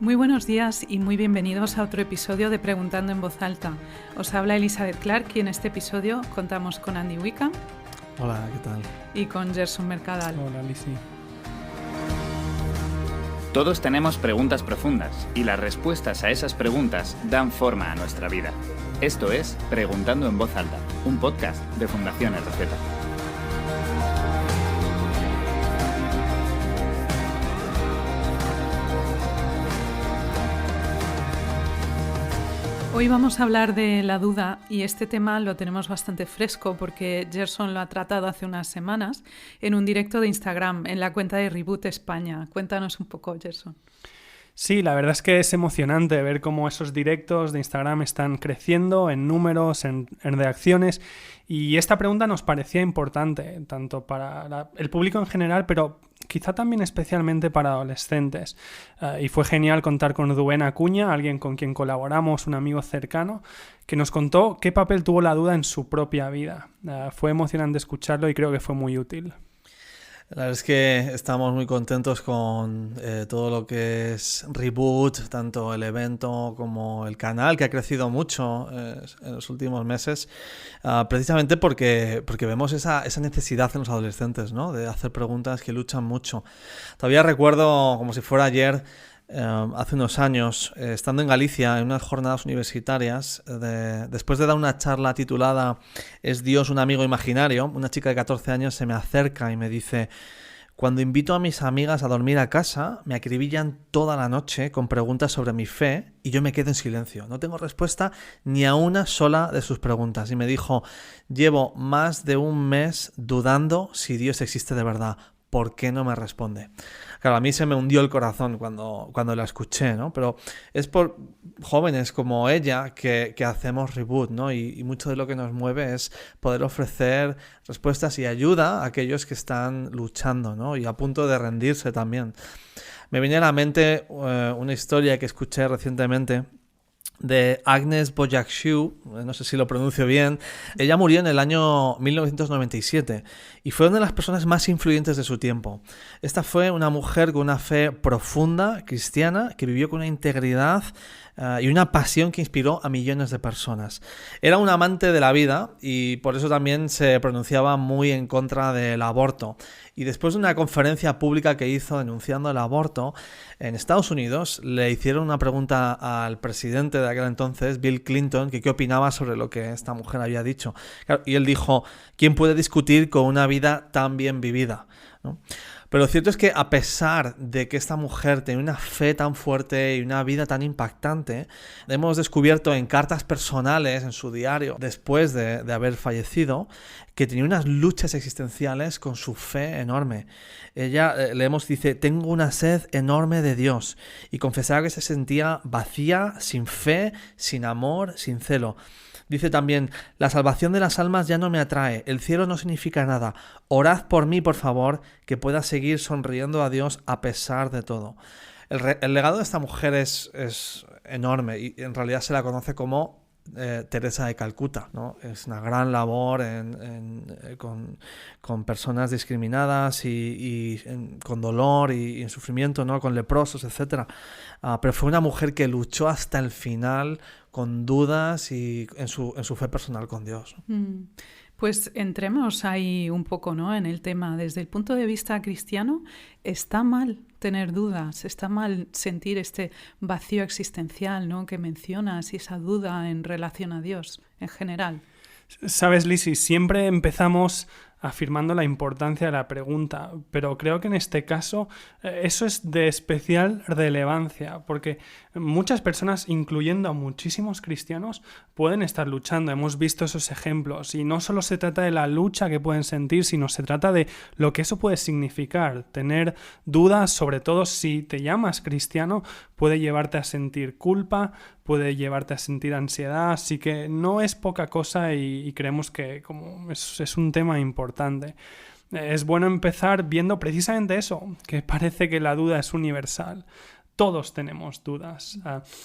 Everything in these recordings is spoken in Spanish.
Muy buenos días y muy bienvenidos a otro episodio de Preguntando en Voz Alta. Os habla Elizabeth Clark y en este episodio contamos con Andy Wickham. Hola, ¿qué tal? Y con Gerson Mercadal. Hola, Lizzy. Todos tenemos preguntas profundas y las respuestas a esas preguntas dan forma a nuestra vida. Esto es Preguntando en Voz Alta, un podcast de Fundación RZ. Hoy vamos a hablar de la duda y este tema lo tenemos bastante fresco porque Gerson lo ha tratado hace unas semanas en un directo de Instagram en la cuenta de Reboot España. Cuéntanos un poco, Gerson. Sí, la verdad es que es emocionante ver cómo esos directos de Instagram están creciendo en números, en reacciones, y esta pregunta nos parecía importante, tanto para el público en general, pero quizá también especialmente para adolescentes. Y fue genial contar con Rubén Acuña, alguien con quien colaboramos, un amigo cercano, que nos contó qué papel tuvo la duda en su propia vida. Fue emocionante escucharlo y creo que fue muy útil. La verdad es que estamos muy contentos con todo lo que es Reboot, tanto el evento como el canal, que ha crecido mucho en los últimos meses, precisamente porque vemos esa necesidad en los adolescentes, ¿no? De hacer preguntas que luchan mucho. Todavía recuerdo, como si fuera ayer, hace unos años, estando en Galicia en unas jornadas universitarias, después de dar una charla titulada ¿Es Dios un amigo imaginario?, una chica de 14 años se me acerca y me dice: cuando invito a mis amigas a dormir a casa, me acribillan toda la noche con preguntas sobre mi fe y yo me quedo en silencio. No tengo respuesta ni a una sola de sus preguntas. Y me dijo: llevo más de un mes dudando si Dios existe de verdad. ¿Por qué no me responde? Claro, a mí se me hundió el corazón cuando la escuché, ¿no? Pero es por jóvenes como ella que hacemos Reboot, ¿no? Y mucho de lo que nos mueve es poder ofrecer respuestas y ayuda a aquellos que están luchando, ¿no? Y a punto de rendirse también. Me viene a la mente una historia que escuché recientemente de Agnes Bojaxhiu, no sé si lo pronuncio bien. Ella murió en el año 1997 y fue una de las personas más influyentes de su tiempo. Esta fue una mujer con una fe profunda, cristiana, que vivió con una integridad y una pasión que inspiró a millones de personas. Era un amante de la vida y por eso también se pronunciaba muy en contra del aborto. Y después de una conferencia pública que hizo denunciando el aborto en Estados Unidos, le hicieron una pregunta al presidente de aquel entonces, Bill Clinton, que qué opinaba sobre lo que esta mujer había dicho. Claro, y él dijo: ¿quién puede discutir con una vida tan bien vivida?, ¿no? Pero lo cierto es que a pesar de que esta mujer tenía una fe tan fuerte y una vida tan impactante, hemos descubierto en cartas personales, en su diario, después de haber fallecido, que tenía unas luchas existenciales con su fe enorme. Ella, leemos, dice: tengo una sed enorme de Dios, y confesaba que se sentía vacía, sin fe, sin amor, sin celo. Dice también: la salvación de las almas ya no me atrae, el cielo no significa nada, orad por mí, por favor, que pueda seguir sonriendo a Dios a pesar de todo. El legado de esta mujer es enorme y en realidad se la conoce como Teresa de Calcuta, ¿no? Es una gran labor con personas discriminadas y con dolor y en sufrimiento, ¿no? Con leprosos, etc. Pero fue una mujer que luchó hasta el final con dudas y en su fe personal con Dios. Pues entremos ahí un poco, ¿no?, en el tema. Desde el punto de vista cristiano, ¿está mal tener dudas? ¿Está mal sentir este vacío existencial, ¿no?, que mencionas, y esa duda en relación a Dios en general? Sabes, Lizzy, siempre empezamos afirmando la importancia de la pregunta, pero creo que en este caso eso es de especial relevancia, porque muchas personas, incluyendo a muchísimos cristianos, pueden estar luchando. Hemos visto esos ejemplos y no solo se trata de la lucha que pueden sentir, sino se trata de lo que eso puede significar. Tener dudas, sobre todo si te llamas cristiano, puede llevarte a sentir culpa, puede llevarte a sentir ansiedad, así que no es poca cosa y creemos que como es un tema importante. Es bueno empezar viendo precisamente eso, que parece que la duda es universal. Todos tenemos dudas.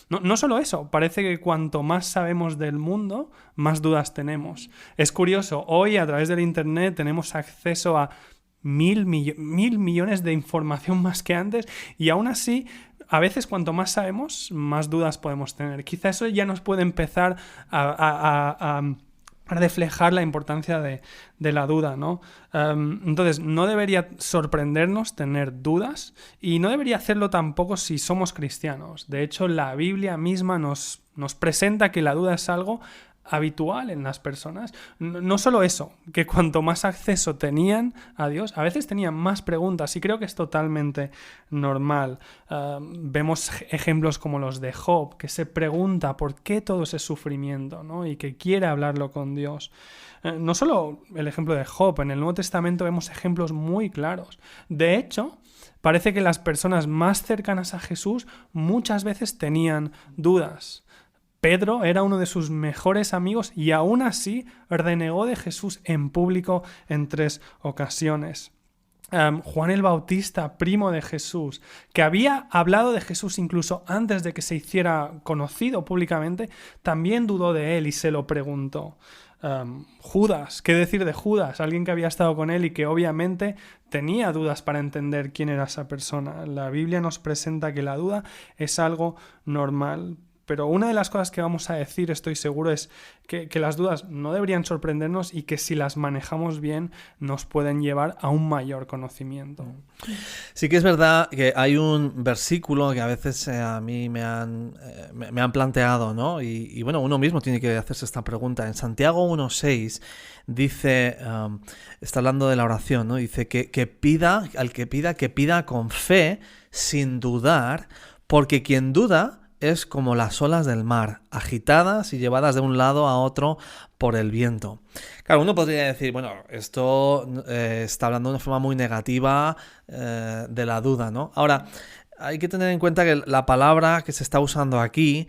No solo eso, parece que cuanto más sabemos del mundo, más dudas tenemos. Es curioso, hoy a través del internet tenemos acceso a mil millones de información más que antes y aún así a veces cuanto más sabemos, más dudas podemos tener. Quizá eso ya nos puede empezar a reflejar la importancia de la duda, ¿no? Entonces, no debería sorprendernos tener dudas y no debería hacerlo tampoco si somos cristianos. De hecho, la Biblia misma nos presenta que la duda es algo habitual en las personas. No solo eso, que cuanto más acceso tenían a Dios, a veces tenían más preguntas, y creo que es totalmente normal. Vemos ejemplos como los de Job, que se pregunta por qué todo ese sufrimiento, ¿no? Y que quiere hablarlo con Dios. No solo el ejemplo de Job, en el Nuevo Testamento vemos ejemplos muy claros. De hecho, parece que las personas más cercanas a Jesús muchas veces tenían dudas. Pedro era uno de sus mejores amigos y aún así renegó de Jesús en público en 3 ocasiones. Juan el Bautista, primo de Jesús, que había hablado de Jesús incluso antes de que se hiciera conocido públicamente, también dudó de él y se lo preguntó. Judas, ¿qué decir de Judas? Alguien que había estado con él y que obviamente tenía dudas para entender quién era esa persona. La Biblia nos presenta que la duda es algo normal. Pero una de las cosas que vamos a decir, estoy seguro, es que las dudas no deberían sorprendernos y que si las manejamos bien nos pueden llevar a un mayor conocimiento. Sí que es verdad que hay un versículo que a veces a mí me han planteado, ¿no? Y bueno, uno mismo tiene que hacerse esta pregunta. En Santiago 1:6 dice, está hablando de la oración, ¿no? Dice que pida con fe, sin dudar, porque quien duda es como las olas del mar, agitadas y llevadas de un lado a otro por el viento. Claro, uno podría decir, bueno, esto está hablando de una forma muy negativa de la duda, ¿no? Ahora, hay que tener en cuenta que la palabra que se está usando aquí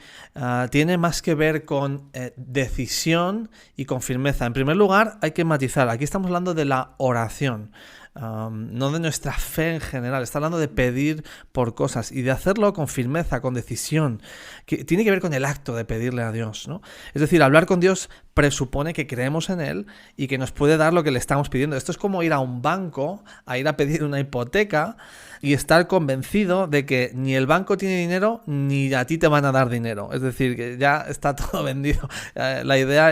tiene más que ver con decisión y con firmeza. En primer lugar, hay que matizar. Aquí estamos hablando de la oración. No de nuestra fe en general, está hablando de pedir por cosas y de hacerlo con firmeza, con decisión, que tiene que ver con el acto de pedirle a Dios, ¿no? Es decir, hablar con Dios presupone que creemos en Él y que nos puede dar lo que le estamos pidiendo. Esto es como ir a un banco, a ir a pedir una hipoteca y estar convencido de que ni el banco tiene dinero ni a ti te van a dar dinero. Es decir, que ya está todo vendido. La idea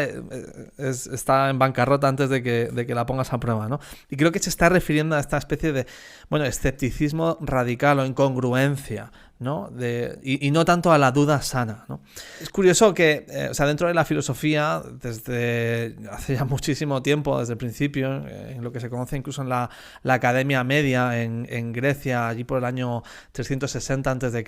está en bancarrota antes de que la pongas a prueba, ¿no? Y creo que se está refiriendo a esta especie de, bueno, escepticismo radical o incongruencia, ¿no? Y no tanto a la duda sana, ¿no? Es curioso que, dentro de la filosofía, desde hace ya muchísimo tiempo, desde el principio, en lo que se conoce incluso en la Academia Media en Grecia, allí por el año 360 a.C.,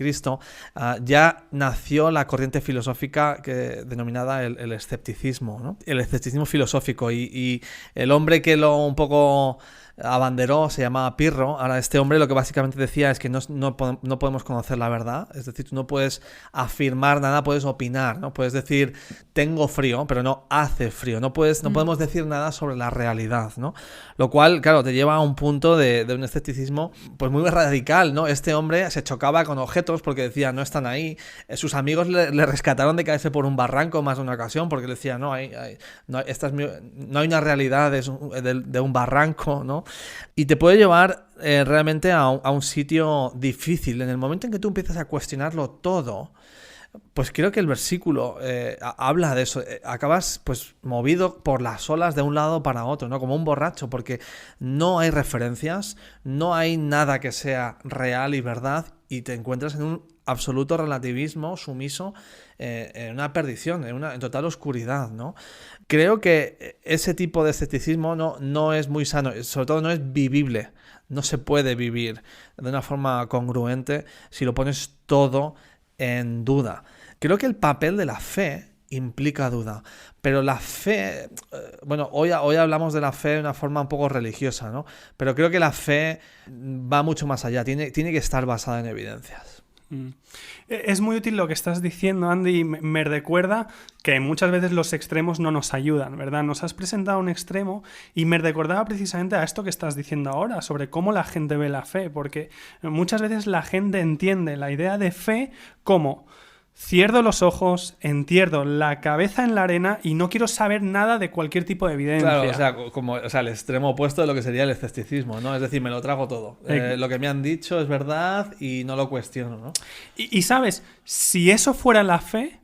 ya nació la corriente filosófica denominada el escepticismo, ¿no? El escepticismo filosófico, y el hombre que lo un poco abanderó se llamaba Pirro. Ahora, este hombre lo que básicamente decía es que no podemos conocer la verdad, es decir, tú no puedes afirmar nada, puedes opinar, ¿no? Puedes decir tengo frío, pero no hace frío, no podemos decir nada sobre la realidad, ¿no? Lo cual, claro, te lleva a un punto de un escepticismo pues muy radical, ¿no? Este hombre se chocaba con objetos porque decía no están ahí. Sus amigos le rescataron de caerse por un barranco más de una ocasión porque le decía no hay una realidad de un barranco, ¿no? Y te puede llevar realmente a un sitio difícil. En el momento en que tú empiezas a cuestionarlo todo, pues creo que el versículo habla de eso. Acabas pues movido por las olas de un lado para otro, ¿no? Como un borracho, porque no hay referencias, no hay nada que sea real y verdad, y te encuentras en un absoluto relativismo sumiso, en una perdición, en total oscuridad, ¿no? Creo que ese tipo de escepticismo no es muy sano, sobre todo no es vivible, no se puede vivir de una forma congruente si lo pones todo en duda. Creo que el papel de la fe implica duda, pero la fe, hoy hablamos de la fe de una forma un poco religiosa, ¿no? Pero creo que la fe va mucho más allá, tiene que estar basada en evidencias. Es muy útil lo que estás diciendo, Andy. Me recuerda que muchas veces los extremos no nos ayudan, ¿verdad? Nos has presentado un extremo y me recordaba precisamente a esto que estás diciendo ahora, sobre cómo la gente ve la fe, porque muchas veces la gente entiende la idea de fe como cierro los ojos, entierro la cabeza en la arena y no quiero saber nada de cualquier tipo de evidencia. Claro, o sea, el extremo opuesto de lo que sería el escepticismo, ¿no? Es decir, me lo trago todo. Lo que me han dicho es verdad y no lo cuestiono, ¿no? Y ¿sabes? Si eso fuera la fe,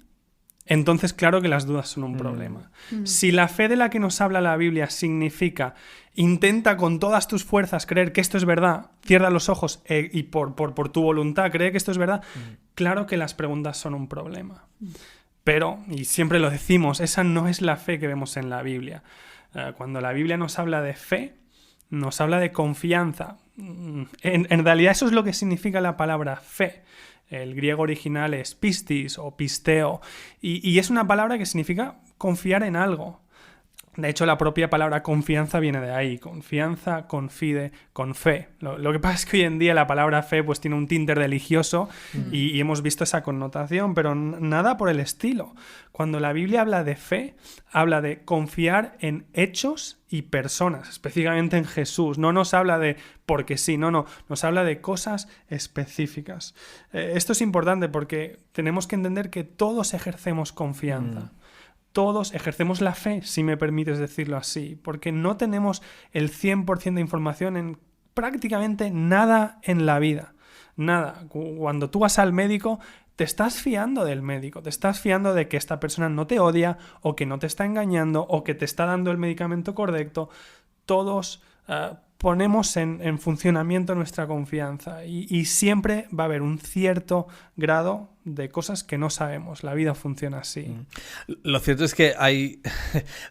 entonces claro que las dudas son un problema. Si la fe de la que nos habla la Biblia significa intenta con todas tus fuerzas creer que esto es verdad, cierra los ojos y por tu voluntad cree que esto es verdad, claro que las preguntas son un problema. Pero, y siempre lo decimos, esa no es la fe que vemos en la Biblia. Cuando la Biblia nos habla de fe, nos habla de confianza. En realidad eso es lo que significa la palabra fe. El griego original es pistis o pisteo y es una palabra que significa confiar en algo. De hecho, la propia palabra confianza viene de ahí. Confianza, confide, con fe. Lo que pasa es que hoy en día la palabra fe pues tiene un tinte religioso y hemos visto esa connotación, pero nada por el estilo. Cuando la Biblia habla de fe, habla de confiar en hechos y personas, específicamente en Jesús. No nos habla de porque sí, no. Nos habla de cosas específicas. Esto es importante porque tenemos que entender que todos ejercemos confianza. Todos ejercemos la fe, si me permites decirlo así, porque no tenemos el 100% de información en prácticamente nada en la vida. Nada. Cuando tú vas al médico, te estás fiando del médico, te estás fiando de que esta persona no te odia o que no te está engañando o que te está dando el medicamento correcto. Todos ponemos en funcionamiento nuestra confianza y siempre va a haber un cierto grado de cosas que no sabemos. La vida funciona así. Lo cierto es que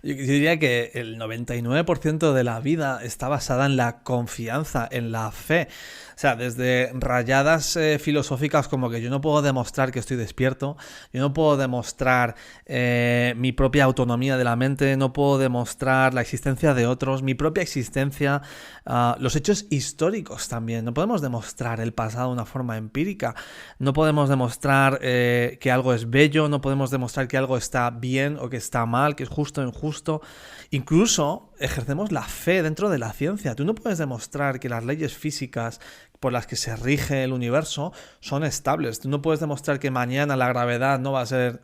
yo diría que el 99% de la vida está basada en la confianza, en la fe. O sea, desde rayadas filosóficas como que yo no puedo demostrar que estoy despierto, yo no puedo demostrar mi propia autonomía de la mente, no puedo demostrar la existencia de otros, mi propia existencia, los hechos históricos también. No podemos demostrar el pasado de una forma empírica, no podemos demostrar que algo es bello, no podemos demostrar que algo está bien o que está mal, que es justo o injusto. Incluso ejercemos la fe dentro de la ciencia. Tú no puedes demostrar que las leyes físicas por las que se rige el universo son estables. Tú no puedes demostrar que mañana la gravedad no va a ser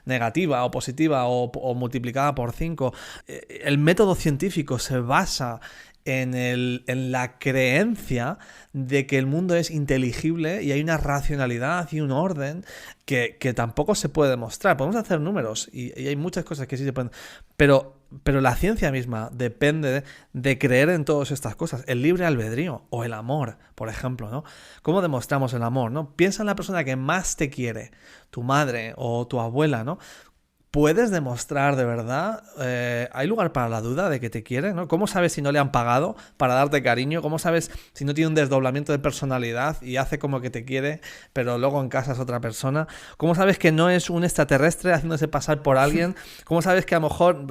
negativa o positiva o multiplicada por 5. El método científico se basa en la creencia de que el mundo es inteligible y hay una racionalidad y un orden que tampoco se puede demostrar. Podemos hacer números y hay muchas cosas que sí se pueden, pero la ciencia misma depende de creer en todas estas cosas. El libre albedrío o el amor, por ejemplo, ¿no? ¿Cómo demostramos el amor, no? Piensa en la persona que más te quiere, tu madre o tu abuela, ¿no? ¿Puedes demostrar de verdad? ¿Hay lugar para la duda de que te quiere, ¿no? ¿Cómo sabes si no le han pagado para darte cariño? ¿Cómo sabes si no tiene un desdoblamiento de personalidad y hace como que te quiere, pero luego en casa es otra persona? ¿Cómo sabes que no es un extraterrestre haciéndose pasar por alguien? ¿Cómo sabes que a lo mejor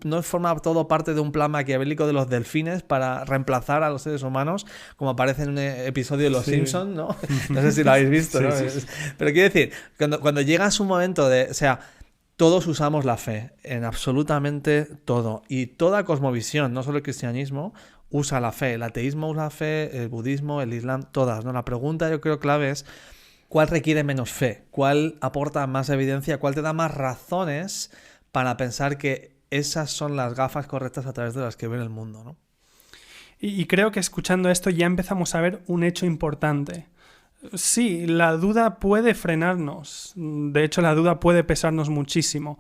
no forma todo parte de un plan maquiavélico de los delfines para reemplazar a los seres humanos, como aparece en un episodio de Los Simpsons, ¿no? No sé si lo habéis visto, ¿no? Sí. Pero quiero decir, cuando llegas un momento de... O sea, todos usamos la fe, en absolutamente todo. Y toda cosmovisión, no solo el cristianismo, usa la fe. El ateísmo usa la fe, el budismo, el islam, todas, ¿no? La pregunta yo creo clave es ¿cuál requiere menos fe? ¿Cuál aporta más evidencia? ¿Cuál te da más razones para pensar que esas son las gafas correctas a través de las que ve el mundo, ¿no? Y creo que escuchando esto ya empezamos a ver un hecho importante. Sí, la duda puede frenarnos, de hecho la duda puede pesarnos muchísimo,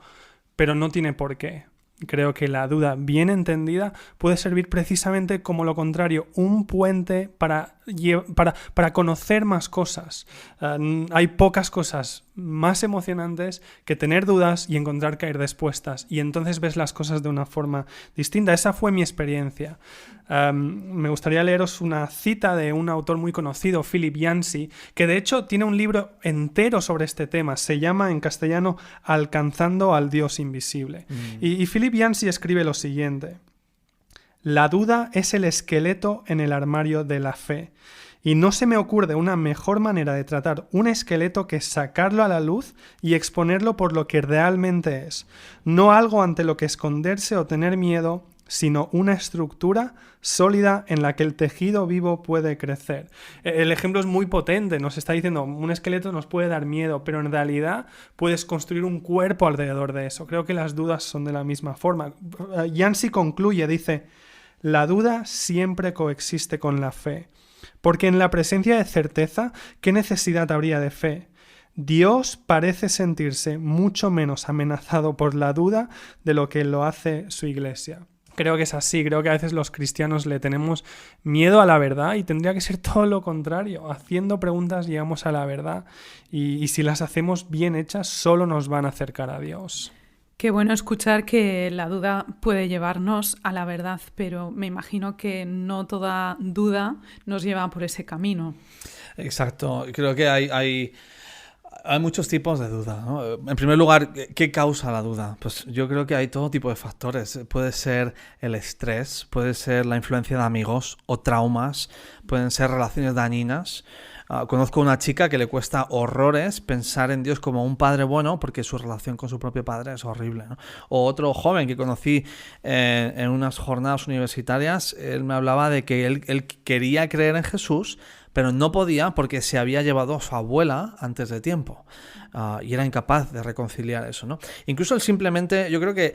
pero no tiene por qué. Creo que la duda bien entendida puede servir precisamente como lo contrario, un puente para conocer más cosas. Hay pocas cosas más emocionantes que tener dudas y encontrar caer respuestas, y entonces ves las cosas de una forma distinta. Esa fue mi experiencia. Me gustaría leeros una cita de un autor muy conocido, Philip Yancey, que de hecho tiene un libro entero sobre este tema. Se llama en castellano Alcanzando al Dios Invisible. Y Philip Yancey escribe lo siguiente: la duda es el esqueleto en el armario de la fe. Y no se me ocurre una mejor manera de tratar un esqueleto que sacarlo a la luz y exponerlo por lo que realmente es. No algo ante lo que esconderse o tener miedo, sino una estructura sólida en la que el tejido vivo puede crecer. El ejemplo es muy potente, nos está diciendo, un esqueleto nos puede dar miedo, pero en realidad puedes construir un cuerpo alrededor de eso. Creo que las dudas son de la misma forma. Yancey concluye, dice, la duda siempre coexiste con la fe, porque en la presencia de certeza, ¿qué necesidad habría de fe? Dios parece sentirse mucho menos amenazado por la duda de lo que lo hace su iglesia. Creo que es así, creo que a veces los cristianos le tenemos miedo a la verdad y tendría que ser todo lo contrario. Haciendo preguntas llegamos a la verdad y si las hacemos bien hechas solo nos van a acercar a Dios. Qué bueno escuchar que la duda puede llevarnos a la verdad, pero me imagino que no toda duda nos lleva por ese camino. Exacto, creo que hay muchos tipos de duda, ¿no? En primer lugar, ¿qué causa la duda? Pues yo creo que hay todo tipo de factores. Puede ser el estrés, puede ser la influencia de amigos o traumas, pueden ser relaciones dañinas. Conozco una chica que le cuesta horrores pensar en Dios como un padre bueno porque su relación con su propio padre es horrible, ¿no? O otro joven que conocí en unas jornadas universitarias, él me hablaba de que él quería creer en Jesús, pero no podía porque se había llevado a su abuela antes de tiempo y era incapaz de reconciliar eso, ¿no? Incluso él simplemente, yo creo que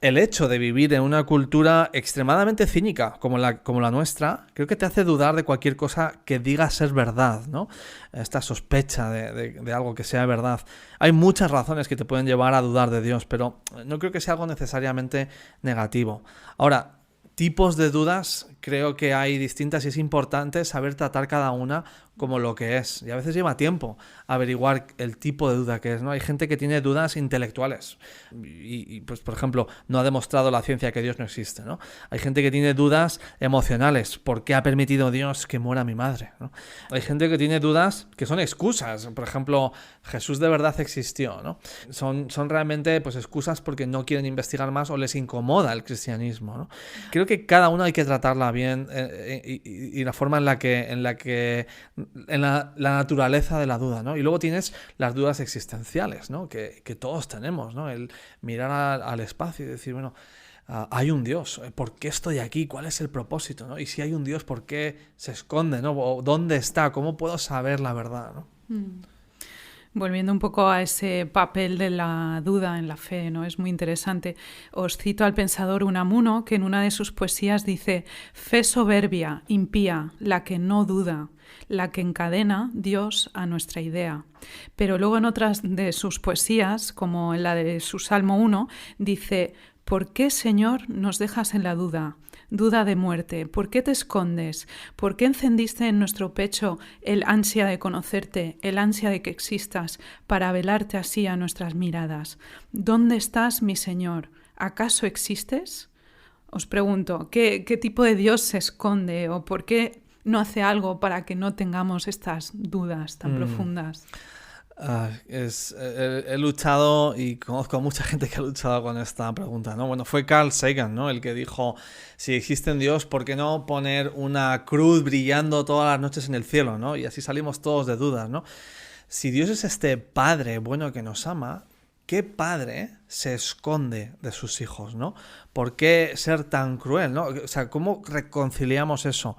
el hecho de vivir en una cultura extremadamente cínica como la nuestra, creo que te hace dudar de cualquier cosa que diga ser verdad, ¿no? Esta sospecha de algo que sea verdad. Hay muchas razones que te pueden llevar a dudar de Dios, pero no creo que sea algo necesariamente negativo. Ahora, tipos de dudas, creo que hay distintas y es importante saber tratar cada una como lo que es. Y a veces lleva tiempo averiguar el tipo de duda que es, ¿no? Hay gente que tiene dudas intelectuales y pues, por ejemplo, no ha demostrado la ciencia que Dios no existe, ¿no? Hay gente que tiene dudas emocionales. ¿Por qué ha permitido Dios que muera mi madre, ¿no? Hay gente que tiene dudas que son excusas. Por ejemplo, Jesús de verdad existió, ¿no? Son realmente pues excusas porque no quieren investigar más o les incomoda el cristianismo, ¿no? Creo que cada una hay que tratarla bien y la forma en la naturaleza de la duda, ¿no? Y luego tienes las dudas existenciales, ¿no? Que todos tenemos, ¿no? El mirar al espacio y decir, bueno, hay un Dios, ¿por qué estoy aquí? ¿Cuál es el propósito, ¿no? Y si hay un Dios, ¿por qué se esconde, ¿no? ¿O dónde está? ¿Cómo puedo saber la verdad, ¿no? Volviendo un poco a ese papel de la duda en la fe, ¿no? Es muy interesante. Os cito al pensador Unamuno, que en una de sus poesías dice: «Fe soberbia, impía, la que no duda, la que encadena Dios a nuestra idea». Pero luego en otras de sus poesías, como en la de su Salmo 1, dice: «¿Por qué, Señor, nos dejas en la duda? Duda de muerte, ¿por qué te escondes? ¿Por qué encendiste en nuestro pecho el ansia de conocerte, el ansia de que existas, para velarte así a nuestras miradas? ¿Dónde estás, mi Señor? ¿Acaso existes?». Os pregunto, ¿qué tipo de Dios se esconde o por qué no hace algo para que no tengamos estas dudas tan profundas? He luchado y conozco a mucha gente que ha luchado con esta pregunta, ¿no? Bueno, fue Carl Sagan, ¿no? El que dijo, si existe un Dios, ¿por qué no poner una cruz brillando todas las noches en el cielo, ¿no? Y así salimos todos de dudas, ¿no? Si Dios es este Padre bueno que nos ama, ¿qué padre se esconde de sus hijos, ¿no? ¿Por qué ser tan cruel, ¿no? O sea, ¿cómo reconciliamos eso?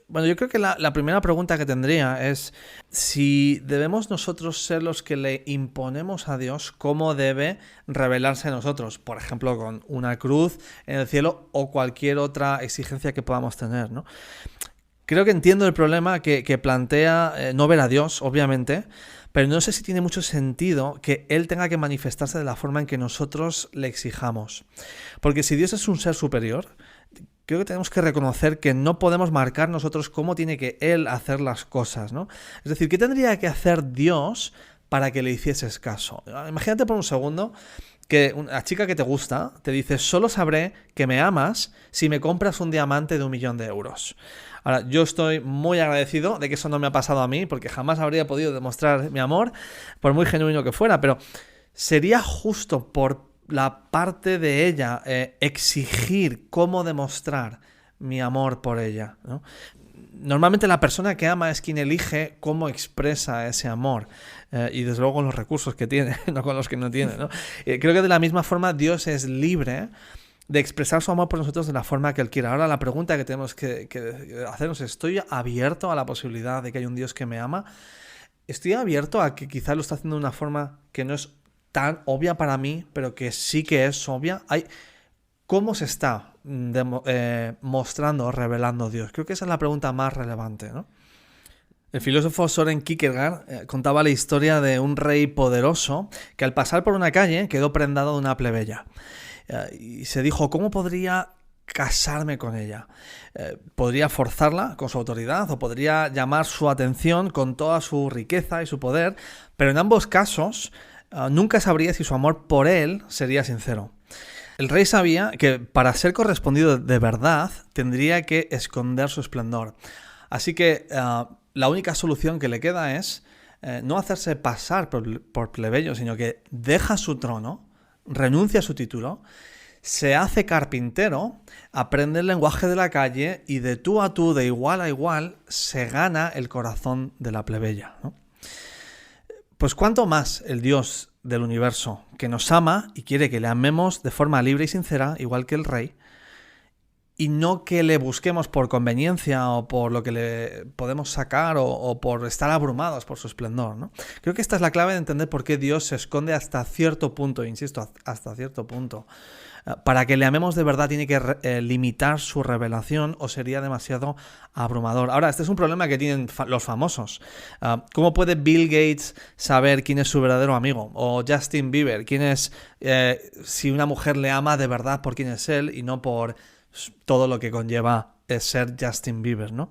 Bueno, yo creo que la primera pregunta que tendría es si debemos nosotros ser los que le imponemos a Dios cómo debe revelarse a nosotros, por ejemplo, con una cruz en el cielo o cualquier otra exigencia que podamos tener, ¿no? Creo que entiendo el problema que plantea no ver a Dios, obviamente, pero no sé si tiene mucho sentido que Él tenga que manifestarse de la forma en que nosotros le exijamos. Porque si Dios es un ser superior, creo que tenemos que reconocer que no podemos marcar nosotros cómo tiene que Él hacer las cosas, ¿no? Es decir, ¿qué tendría que hacer Dios para que le hicieses caso? Imagínate por un segundo que una chica que te gusta te dice: solo sabré que me amas si me compras un diamante de 1.000.000 euros. Ahora, yo estoy muy agradecido de que eso no me ha pasado a mí, porque jamás habría podido demostrar mi amor, por muy genuino que fuera, pero sería justo por la parte de ella exigir cómo demostrar mi amor por ella, ¿no? Normalmente la persona que ama es quien elige cómo expresa ese amor y desde luego con los recursos que tiene, no con los que no tiene, ¿no? Creo que de la misma forma Dios es libre de expresar su amor por nosotros de la forma que Él quiera. Ahora la pregunta que tenemos que hacernos es, ¿estoy abierto a la posibilidad de que hay un Dios que me ama? ¿Estoy abierto a que quizás lo está haciendo de una forma que no es tan obvia para mí, pero que sí que es obvia? ¿Cómo se está mostrando o revelando Dios? Creo que esa es la pregunta más relevante, ¿no? El filósofo Søren Kierkegaard contaba la historia de un rey poderoso que al pasar por una calle quedó prendado de una plebeya. Y se dijo, ¿cómo podría casarme con ella? Podría forzarla con su autoridad o podría llamar su atención con toda su riqueza y su poder, pero en ambos casos nunca sabría si su amor por él sería sincero. El rey sabía que para ser correspondido de verdad tendría que esconder su esplendor. Así que la única solución que le queda es no hacerse pasar por plebeyo, sino que deja su trono, renuncia a su título, se hace carpintero, aprende el lenguaje de la calle y de tú a tú, de igual a igual, se gana el corazón de la plebeya, ¿no? Pues cuánto más el Dios del universo, que nos ama y quiere que le amemos de forma libre y sincera, igual que el rey, y no que le busquemos por conveniencia o por lo que le podemos sacar o por estar abrumados por su esplendor, ¿no? Creo que esta es la clave de entender por qué Dios se esconde hasta cierto punto, insisto, hasta cierto punto. Para que le amemos de verdad tiene que limitar su revelación o sería demasiado abrumador. Ahora, este es un problema que tienen los famosos. ¿Cómo puede Bill Gates saber quién es su verdadero amigo? O Justin Bieber, quién es, si una mujer le ama de verdad por quién es él y no por todo lo que conlleva ser Justin Bieber, ¿no?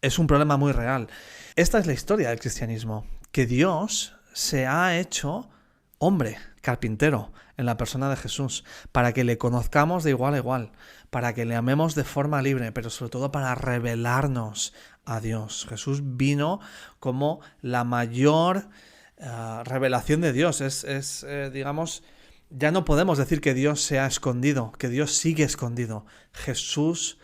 Es un problema muy real. Esta es la historia del cristianismo, que Dios se ha hecho hombre, carpintero, en la persona de Jesús, para que le conozcamos de igual a igual, para que le amemos de forma libre, pero sobre todo para revelarnos a Dios. Jesús vino como la mayor revelación de Dios. Digamos, ya no podemos decir que Dios se ha escondido, que Dios sigue escondido. Jesús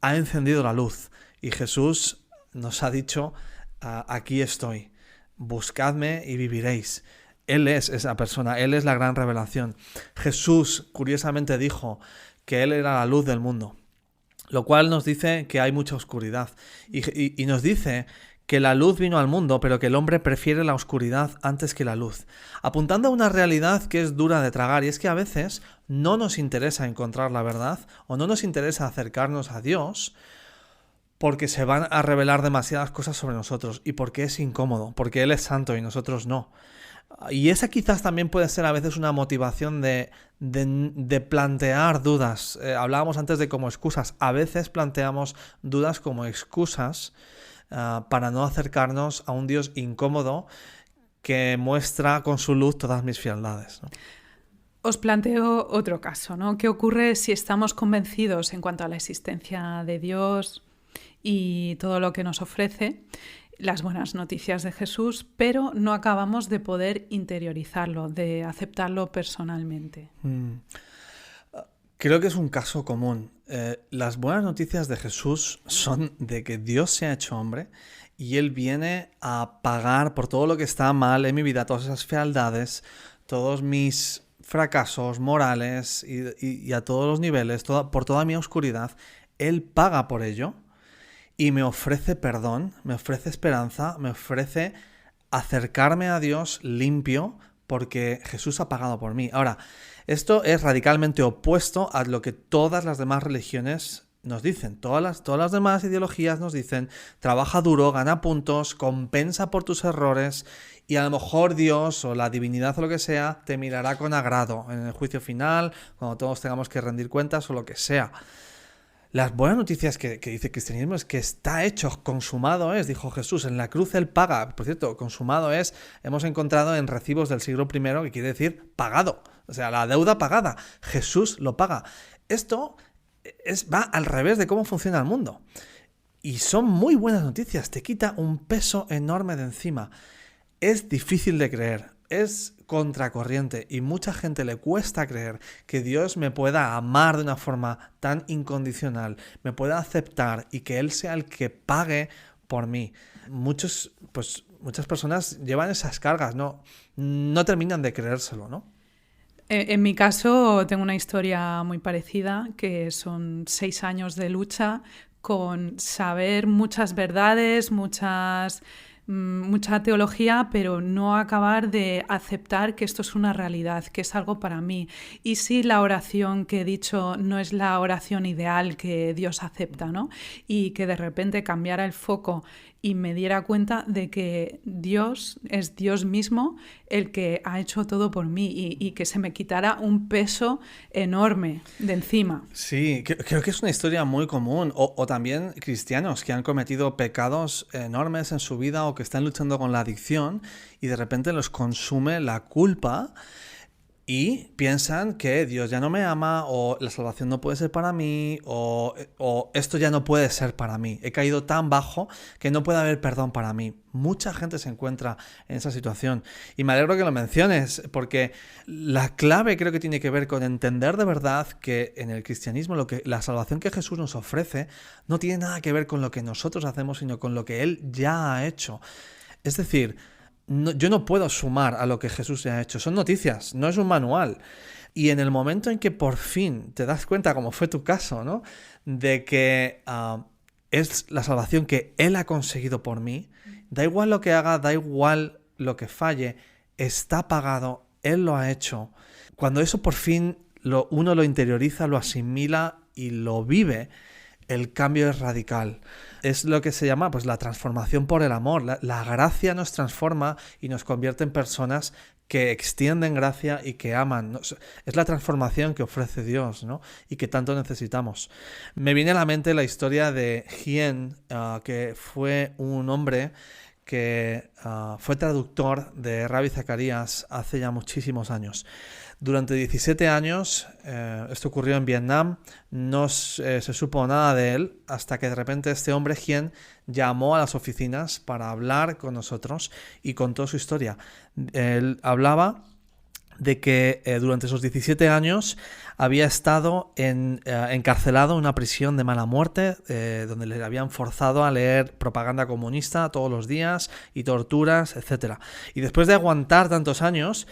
ha encendido la luz y Jesús nos ha dicho, aquí estoy, buscadme y viviréis. Él es esa persona, Él es la gran revelación. Jesús, curiosamente, dijo que Él era la luz del mundo, lo cual nos dice que hay mucha oscuridad. Y nos dice que la luz vino al mundo, pero que el hombre prefiere la oscuridad antes que la luz, apuntando a una realidad que es dura de tragar, y es que a veces no nos interesa encontrar la verdad o no nos interesa acercarnos a Dios porque se van a revelar demasiadas cosas sobre nosotros y porque es incómodo, porque Él es santo y nosotros no. Y esa quizás también puede ser a veces una motivación de plantear dudas. Hablábamos antes de como excusas. A veces planteamos dudas como excusas para no acercarnos a un Dios incómodo que muestra con su luz todas mis fealdades, ¿no? Os planteo otro caso, ¿no? ¿Qué ocurre si estamos convencidos en cuanto a la existencia de Dios y todo lo que nos ofrece, las buenas noticias de Jesús, pero no acabamos de poder interiorizarlo, de aceptarlo personalmente? Creo que es un caso común. Las buenas noticias de Jesús son de que Dios se ha hecho hombre y Él viene a pagar por todo lo que está mal en mi vida, todas esas fealdades, todos mis fracasos morales y a todos los niveles, por toda mi oscuridad. Él paga por ello y me ofrece perdón, me ofrece esperanza, me ofrece acercarme a Dios limpio porque Jesús ha pagado por mí. Ahora, esto es radicalmente opuesto a lo que todas las demás religiones nos dicen. Todas las demás ideologías nos dicen, trabaja duro, gana puntos, compensa por tus errores y a lo mejor Dios o la divinidad o lo que sea te mirará con agrado en el juicio final, cuando todos tengamos que rendir cuentas o lo que sea. Las buenas noticias que dice el cristianismo es que está hecho, consumado es, dijo Jesús, en la cruz Él paga. Por cierto, consumado es, hemos encontrado en recibos del siglo I, que quiere decir pagado, o sea, la deuda pagada. Jesús lo paga. Esto va al revés de cómo funciona el mundo. Y son muy buenas noticias, te quita un peso enorme de encima. Es difícil de creer, es contracorriente y mucha gente le cuesta creer que Dios me pueda amar de una forma tan incondicional, me pueda aceptar y que Él sea el que pague por mí. Muchas personas llevan esas cargas, no terminan de creérselo, ¿no? En mi caso tengo una historia muy parecida, que son 6 años de lucha con saber muchas verdades, mucha teología, pero no acabar de aceptar que esto es una realidad, que es algo para mí. Y si la oración que he dicho no es la oración ideal que Dios acepta, ¿no? Y que de repente cambiara el foco y me diera cuenta de que Dios es Dios mismo el que ha hecho todo por mí y que se me quitara un peso enorme de encima. Sí, creo que es una historia muy común. O también cristianos que han cometido pecados enormes en su vida o que están luchando con la adicción y de repente los consume la culpa y piensan que Dios ya no me ama, o la salvación no puede ser para mí, o esto ya no puede ser para mí. He caído tan bajo que no puede haber perdón para mí. Mucha gente se encuentra en esa situación. Y me alegro que lo menciones, porque la clave creo que tiene que ver con entender de verdad que en el cristianismo la salvación que Jesús nos ofrece no tiene nada que ver con lo que nosotros hacemos, sino con lo que Él ya ha hecho. Es decir, yo no puedo sumar a lo que Jesús ya ha hecho. Son noticias, no es un manual. Y en el momento en que por fin te das cuenta, como fue tu caso, ¿no?, de que es la salvación que Él ha conseguido por mí, da igual lo que haga, da igual lo que falle, está pagado, Él lo ha hecho. Cuando eso por fin uno lo interioriza, lo asimila y lo vive, el cambio es radical. Es lo que se llama pues la transformación por el amor. La gracia nos transforma y nos convierte en personas que extienden gracia y que aman. Es la transformación que ofrece Dios, ¿no?, y que tanto necesitamos. Me viene a la mente la historia de Hien, que fue un hombre que fue traductor de Rabbi Zacarías hace ya muchísimos años. Durante 17 años, esto ocurrió en Vietnam, no se supo nada de él hasta que de repente este hombre, Hien, llamó a las oficinas para hablar con nosotros y contó su historia. Él hablaba de que durante esos 17 años había estado encarcelado en una prisión de mala muerte, donde le habían forzado a leer propaganda comunista todos los días y torturas, etc. Y después de aguantar tantos años,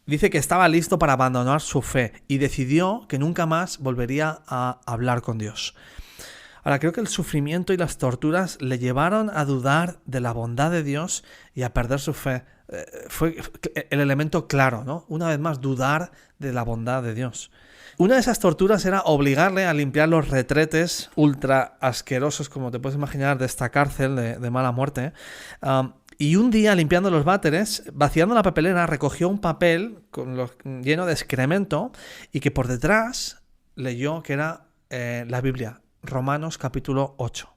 dice que estaba listo para abandonar su fe y decidió que nunca más volvería a hablar con Dios. Ahora, creo que el sufrimiento y las torturas le llevaron a dudar de la bondad de Dios y a perder su fe. Fue el elemento claro, ¿no? Una vez más, dudar de la bondad de Dios. Una de esas torturas era obligarle a limpiar los retretes ultra asquerosos, como te puedes imaginar, de esta cárcel de mala muerte. Y un día, limpiando los váteres, vaciando la papelera, recogió un papel lleno de excremento y que por detrás leyó que era la Biblia, Romanos capítulo 8.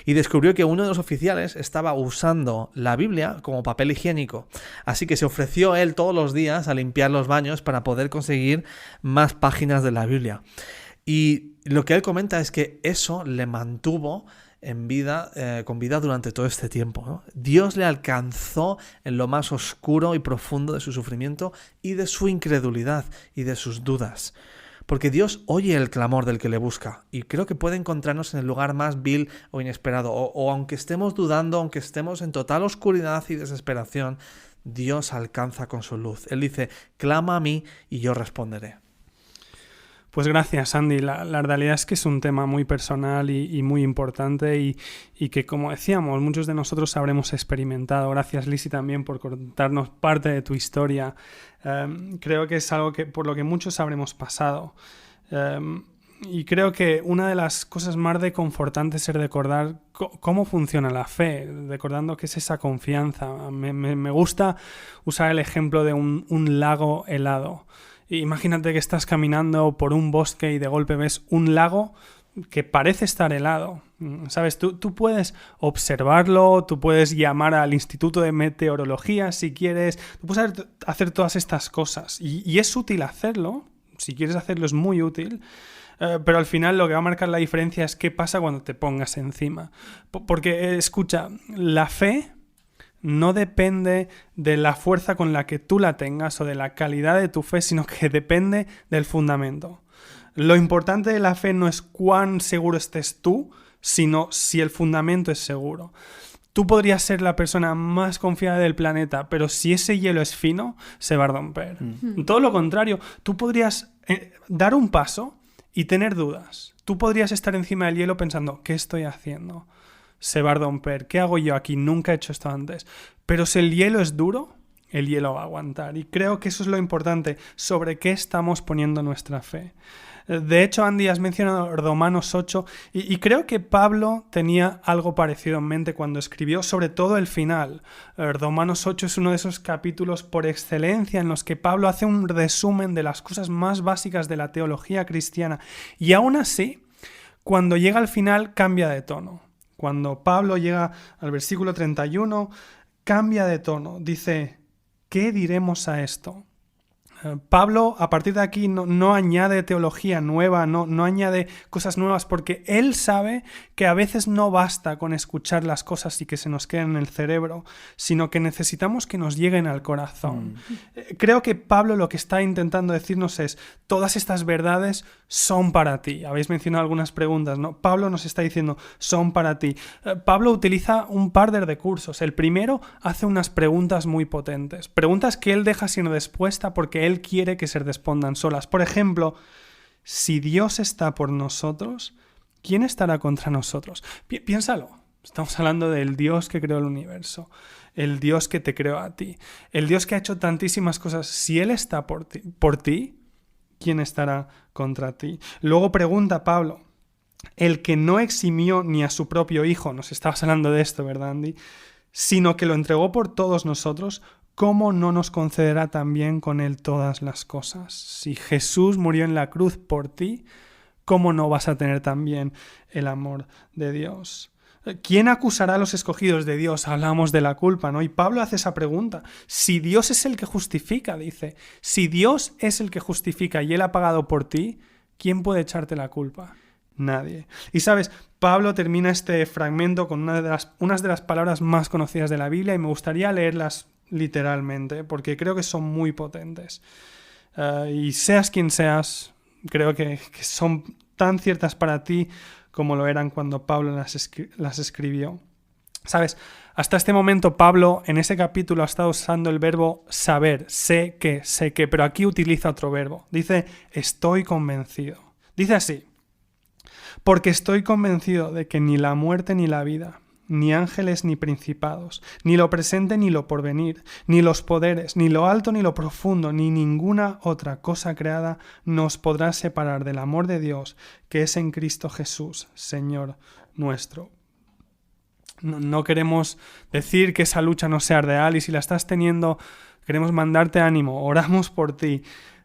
Y descubrió que uno de los oficiales estaba usando la Biblia como papel higiénico. Así que se ofreció él todos los días a limpiar los baños para poder conseguir más páginas de la Biblia. Y lo que él comenta es que eso le mantuvo con vida durante todo este tiempo, ¿no? Dios le alcanzó en lo más oscuro y profundo de su sufrimiento y de su incredulidad y de sus dudas. Porque Dios oye el clamor del que le busca y creo que puede encontrarnos en el lugar más vil o inesperado. O aunque estemos dudando, aunque estemos en total oscuridad y desesperación, Dios alcanza con su luz. Él dice, clama a mí y yo responderé. Pues gracias, Andy. La realidad es que es un tema muy personal y muy importante y que, como decíamos, muchos de nosotros habremos experimentado. Gracias, Lisi, también por contarnos parte de tu historia. Creo que es algo por lo que muchos habremos pasado. Y creo que una de las cosas más reconfortantes es recordar cómo funciona la fe, recordando que es esa confianza. Me gusta usar el ejemplo de un lago helado. Imagínate que estás caminando por un bosque y de golpe ves un lago que parece estar helado. ¿Sabes? Tú puedes observarlo, tú puedes llamar al Instituto de Meteorología si quieres, tú puedes hacer todas estas cosas y es útil hacerlo, si quieres hacerlo es muy útil, pero al final lo que va a marcar la diferencia es qué pasa cuando te pongas encima. Porque, escucha, la fe no depende de la fuerza con la que tú la tengas o de la calidad de tu fe, sino que depende del fundamento. Lo importante de la fe no es cuán seguro estés tú, sino si el fundamento es seguro. Tú podrías ser la persona más confiada del planeta, pero si ese hielo es fino, se va a romper. Todo lo contrario, tú podrías dar un paso y tener dudas. Tú podrías estar encima del hielo pensando, ¿qué estoy haciendo? Se va a romper. ¿Qué hago yo aquí? Nunca he hecho esto antes. Pero si el hielo es duro, el hielo va a aguantar. Y creo que eso es lo importante, sobre qué estamos poniendo nuestra fe. De hecho, Andy, has mencionado Romanos 8 y creo que Pablo tenía algo parecido en mente cuando escribió, sobre todo el final. Romanos 8 es uno de esos capítulos por excelencia en los que Pablo hace un resumen de las cosas más básicas de la teología cristiana. Y aún así, cuando llega al final, cambia de tono. Cuando Pablo llega al versículo 31, cambia de tono. Dice, ¿qué diremos a esto? Pablo, a partir de aquí, no añade teología nueva, no añade cosas nuevas, porque él sabe que a veces no basta con escuchar las cosas y que se nos queden en el cerebro, sino que necesitamos que nos lleguen al corazón. Creo que Pablo lo que está intentando decirnos es, todas estas verdades son para ti. Habéis mencionado algunas preguntas, ¿no? Pablo nos está diciendo, son para ti. Pablo utiliza un par de recursos. El primero hace unas preguntas muy potentes, preguntas que él deja sin respuesta porque él quiere que se respondan solas. Por ejemplo, si Dios está por nosotros, ¿quién estará contra nosotros? Piénsalo. Estamos hablando del Dios que creó el universo, el Dios que te creó a ti, el Dios que ha hecho tantísimas cosas. Si Él está por ti, ¿quién estará contra ti? Luego pregunta Pablo, el que no eximió ni a su propio hijo, nos estabas hablando de esto, ¿verdad, Andy? Sino que lo entregó por todos nosotros, ¿cómo no nos concederá también con Él todas las cosas? Si Jesús murió en la cruz por ti, ¿cómo no vas a tener también el amor de Dios? ¿Quién acusará a los escogidos de Dios? Hablamos de la culpa, ¿no? Y Pablo hace esa pregunta. Si Dios es el que justifica, dice, si Dios es el que justifica y Él ha pagado por ti, ¿quién puede echarte la culpa? Nadie. Y sabes, Pablo termina este fragmento con unas de las palabras más conocidas de la Biblia y me gustaría leerlas literalmente, porque creo que son muy potentes. Y seas quien seas, creo que son tan ciertas para ti como lo eran cuando Pablo las escribió. ¿Sabes? Hasta este momento Pablo en ese capítulo ha estado usando el verbo saber, sé que, pero aquí utiliza otro verbo. Dice, estoy convencido. Dice así, porque estoy convencido de que ni la muerte ni la vida, ni ángeles ni principados, ni lo presente ni lo porvenir, ni los poderes, ni lo alto ni lo profundo, ni ninguna otra cosa creada nos podrá separar del amor de Dios que es en Cristo Jesús, Señor nuestro. No queremos decir que esa lucha no sea real y si la estás teniendo, queremos mandarte ánimo, oramos por ti.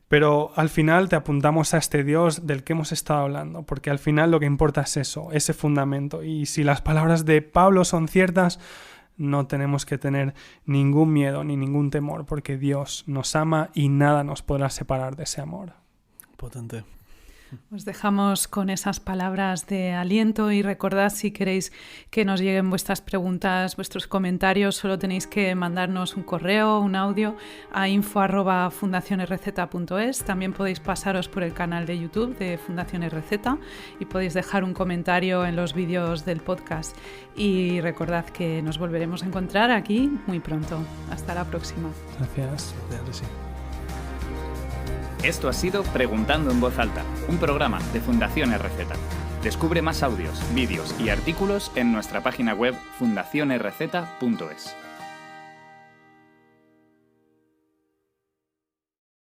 Pero al final te apuntamos a este Dios del que hemos estado hablando, porque al final lo que importa es eso, ese fundamento. Y si las palabras de Pablo son ciertas, no tenemos que tener ningún miedo ni ningún temor, porque Dios nos ama y nada nos podrá separar de ese amor. Potente. Os dejamos con esas palabras de aliento y recordad, si queréis que nos lleguen vuestras preguntas, vuestros comentarios, solo tenéis que mandarnos un correo, un audio a info@fundacionrz.es. También podéis pasaros por el canal de YouTube de Fundación RZ y podéis dejar un comentario en los vídeos del podcast. Y recordad que nos volveremos a encontrar aquí muy pronto. Hasta la próxima. Gracias. Sí. Esto ha sido Preguntando en Voz Alta, un programa de Fundación RZ. Descubre más audios, vídeos y artículos en nuestra página web fundacionrz.es.